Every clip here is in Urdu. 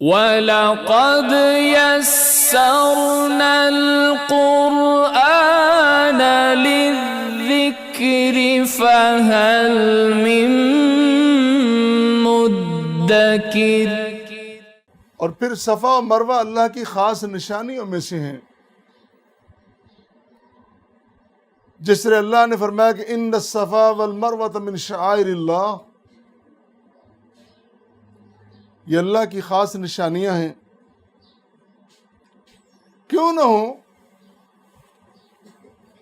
وَلَقَدْ يَسَّرْنَا الْقُرْآنَ لِلذِّكْرِ فَهَلْ مِن مُدَّكِرٍ۔ اور پھر صفا و مروہ اللہ کی خاص نشانیوں میں سے ہیں، جس طرح اللہ نے فرمایا کہ ان الصفا والمروہ من شعائر اللہ، یہ اللہ کی خاص نشانیاں ہیں۔ کیوں نہ ہوں،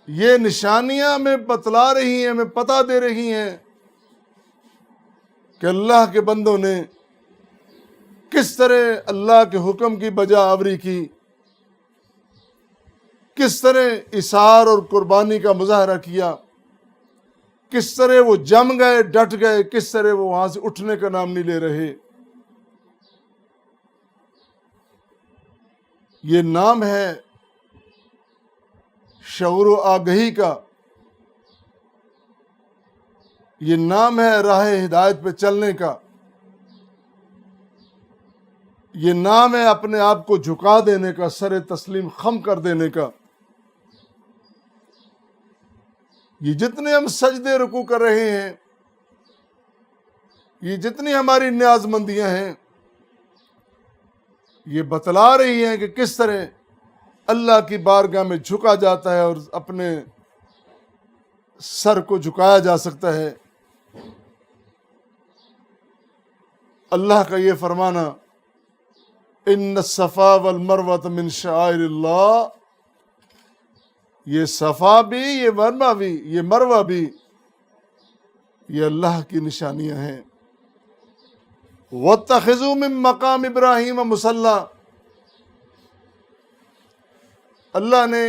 یہ نشانیاں ہمیں بتلا رہی ہیں، ہمیں پتہ دے رہی ہیں کہ اللہ کے بندوں نے کس طرح اللہ کے حکم کی بجا آوری کی، کس طرح اثار اور قربانی کا مظاہرہ کیا، کس طرح وہ جم گئے، ڈٹ گئے، کس طرح وہ وہاں سے اٹھنے کا نام نہیں لے رہے۔ یہ نام ہے شعور و آگہی کا، یہ نام ہے راہ ہدایت پہ چلنے کا، یہ نام ہے اپنے آپ کو جھکا دینے کا، سر تسلیم خم کر دینے کا۔ یہ جتنے ہم سجدے رکوع کر رہے ہیں، یہ جتنی ہماری نیاز مندیاں ہیں، یہ بتلا رہی ہیں کہ کس طرح اللہ کی بارگاہ میں جھکا جاتا ہے اور اپنے سر کو جھکایا جا سکتا ہے۔ اللہ کا یہ فرمانا ان الصفا والمروہ من شعائر اللہ، یہ صفا بھی، یہ مروہ بھی، یہ مروہ بھی، یہ اللہ کی نشانیاں ہیں۔ وَاتَّخِذُوا مِن مَّقَامِ إِبْرَاهِيمَ مُصَلًّى، اللہ نے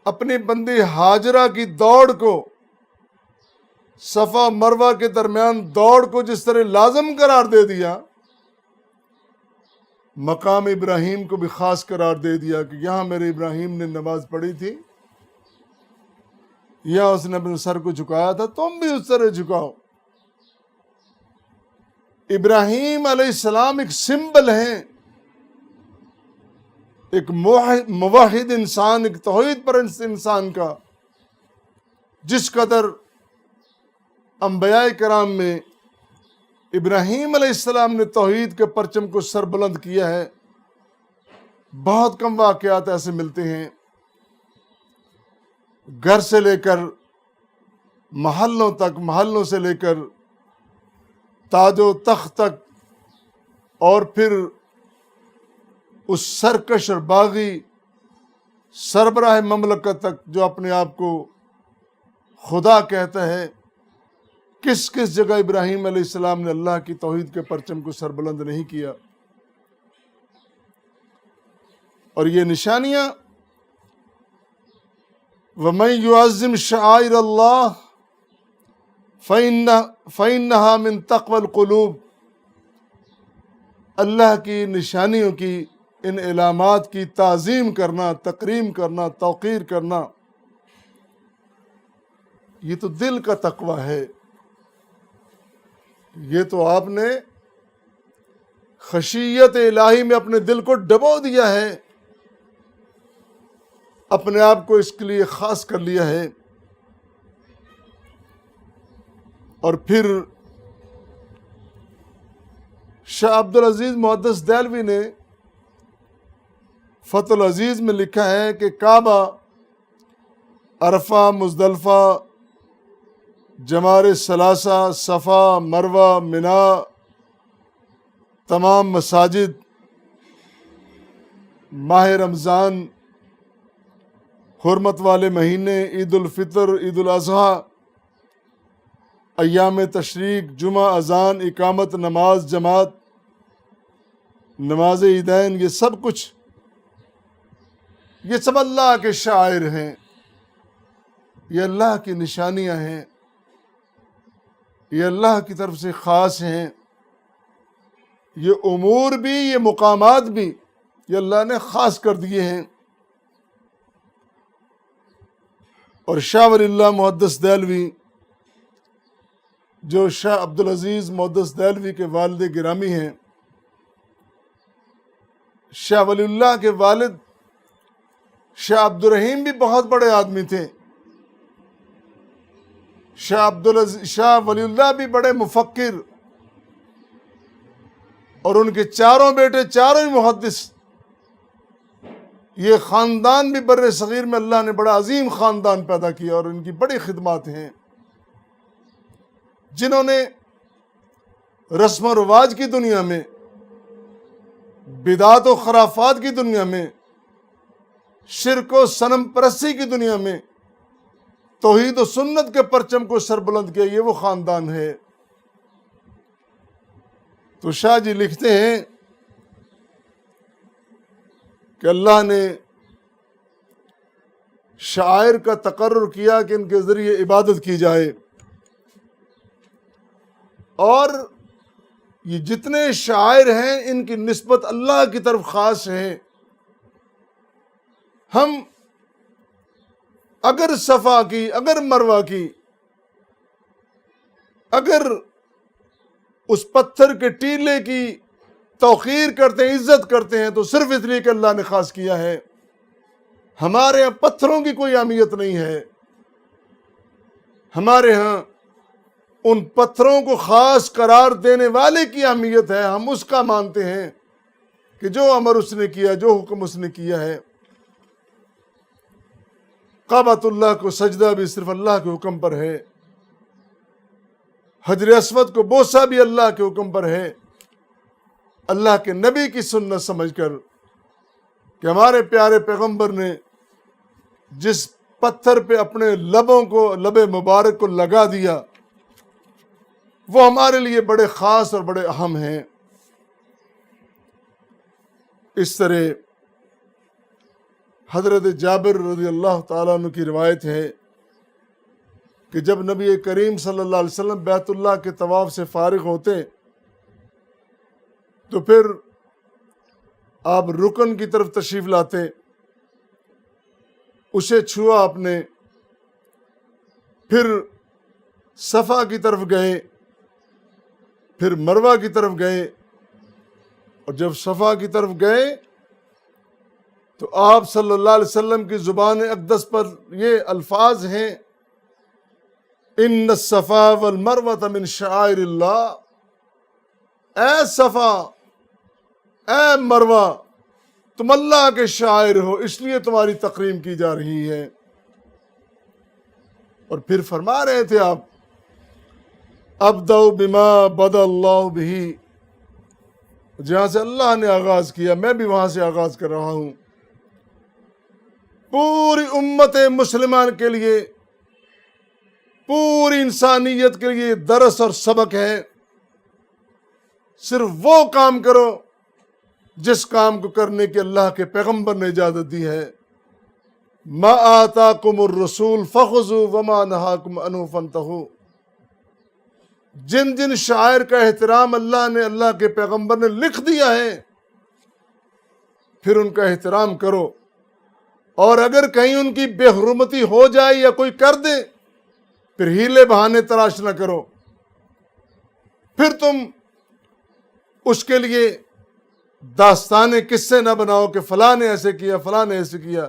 اپنی بندی ہاجرہ کی دوڑ کو، صفا مروہ کے درمیان دوڑ کو جس طرح لازم قرار دے دیا، مقام ابراہیم کو بھی خاص قرار دے دیا کہ یہاں میرے ابراہیم نے نماز پڑھی تھی، یہاں اس نے اپنے سر کو جھکایا تھا، تم بھی اس طرح جھکاؤ۔ ابراہیم علیہ السلام ایک سمبل ہیں، ایک موحد انسان، ایک توحید پرست انسان کا، جس قدر انبیاء کرام میں ابراہیم علیہ السلام نے توحید کے پرچم کو سر بلند کیا ہے، بہت کم واقعات ایسے ملتے ہیں۔ گھر سے لے کر محلوں تک، محلوں سے لے کر تاج و تخت تک، اور پھر اس سرکش اور باغی سربراہ مملکت تک جو اپنے آپ کو خدا کہتا ہے، کس کس جگہ ابراہیم علیہ السلام نے اللہ کی توحید کے پرچم کو سربلند نہیں کیا۔ اور یہ نشانیاں وَمَن يُعَظِّمْ شَعَائِرَ اللَّهِ فَإِنَّهَا مِن تَقْوَى الْقُلُوبِ، اللہ کی نشانیوں کی، ان علامات کی تعظیم کرنا، تکریم کرنا، توقیر کرنا، یہ تو دل کا تقوی ہے۔ یہ تو آپ نے خشیت الہی میں اپنے دل کو ڈبو دیا ہے، اپنے آپ کو اس کے لیے خاص کر لیا ہے۔ اور پھر شاہ عبدالعزیز محدث دہلوی نے فتح العزیز میں لکھا ہے کہ کعبہ، عرفہ، مزدلفہ، جمار ثلاثہ، صفا، مروہ، منا، تمام مساجد، ماہ رمضان، حرمت والے مہینے، عید الفطر، عید الاضحیٰ، ایام تشریق، جمعہ، اذان، اقامت، نماز جماعت، نماز عیدین، یہ سب کچھ، یہ سب اللہ کے شعائر ہیں، یہ اللہ کی نشانیاں ہیں، یہ اللہ کی طرف سے خاص ہیں۔ یہ امور بھی، یہ مقامات بھی، یہ اللہ نے خاص کر دیے ہیں۔ اور شاہ ولی اللہ محدث دہلوی، جو شاہ عبدالعزیز محدث دہلوی کے والد گرامی ہیں، شاہ ولی اللہ کے والد شاہ عبد الرحیم بھی بہت بڑے آدمی تھے، شاہ ولی اللہ بھی بڑے مفکر، اور ان کے چاروں بیٹے چاروں ہی محدث۔ یہ خاندان بھی بر صغیر میں اللہ نے بڑا عظیم خاندان پیدا کیا، اور ان کی بڑی خدمات ہیں، جنہوں نے رسم و رواج کی دنیا میں، بدعات و خرافات کی دنیا میں، شرک و صنم پرستی کی دنیا میں توحید و سنت کے پرچم کو سربلند کیا، یہ وہ خاندان ہے۔ تو شاہ جی لکھتے ہیں کہ اللہ نے شاعر کا تقرر کیا کہ ان کے ذریعے عبادت کی جائے، اور یہ جتنے شاعر ہیں ان کی نسبت اللہ کی طرف خاص ہے۔ ہم اگر صفا کی، اگر مروہ کی، اگر اس پتھر کے ٹیلے کی توقیر کرتے ہیں، عزت کرتے ہیں، تو صرف اس لیے کہ اللہ نے خاص کیا ہے۔ ہمارے ہاں پتھروں کی کوئی اہمیت نہیں ہے، ہمارے ہاں ان پتھروں کو خاص قرار دینے والے کی اہمیت ہے۔ ہم اس کا مانتے ہیں کہ جو امر اس نے کیا، جو حکم اس نے کیا ہے۔ کعبۃ اللہ کو سجدہ بھی صرف اللہ کے حکم پر ہے، حجر اسود کو بوسہ بھی اللہ کے حکم پر ہے، اللہ کے نبی کی سنت سمجھ کر کہ ہمارے پیارے پیغمبر نے جس پتھر پہ اپنے لب مبارک کو لگا دیا، وہ ہمارے لیے بڑے خاص اور بڑے اہم ہیں۔ اس طرح حضرت جابر رضی اللہ تعالیٰ عنہ کی روایت ہے کہ جب نبی کریم صلی اللہ علیہ وسلم بیت اللہ کے طواف سے فارغ ہوتے تو پھر آپ رکن کی طرف تشریف لاتے، اسے چھوا آپ نے، پھر صفا کی طرف گئے، پھر مروہ کی طرف گئے، اور جب صفا کی طرف گئے تو آپ صلی اللہ علیہ وسلم کی زبان اقدس پر یہ الفاظ ہیں، ان الصفا والمروہ من شعائر اللہ، اے صفا، اے مروہ، تم اللہ کے شاعر ہو، اس لیے تمہاری تکریم کی جا رہی ہے۔ اور پھر فرما رہے تھے آپ، ابدأ بما بدا اللہ بہ، جہاں سے اللہ نے آغاز کیا میں بھی وہاں سے آغاز کر رہا ہوں۔ پوری امت مسلمان کے لیے، پوری انسانیت کے لیے درس اور سبق ہے، صرف وہ کام کرو جس کام کو کرنے کے اللہ کے پیغمبر نے اجازت دی ہے۔ ما آتاکم الرسول فخذوا وما نہاکم عنہ فانتہوا، جن جن شاعر کا احترام اللہ نے، اللہ کے پیغمبر نے لکھ دیا ہے، پھر ان کا احترام کرو، اور اگر کہیں ان کی بے حرمتی ہو جائے یا کوئی کر دے، پھر ہیلے بہانے تلاش نہ کرو، پھر تم اس کے لیے داستانے قصے نہ بناؤ کہ فلاں نے ایسے کیا، فلاں نے ایسے کیا۔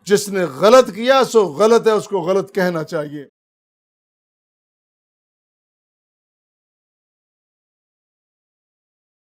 جس نے غلط کیا سو غلط ہے، اس کو غلط کہنا چاہیے۔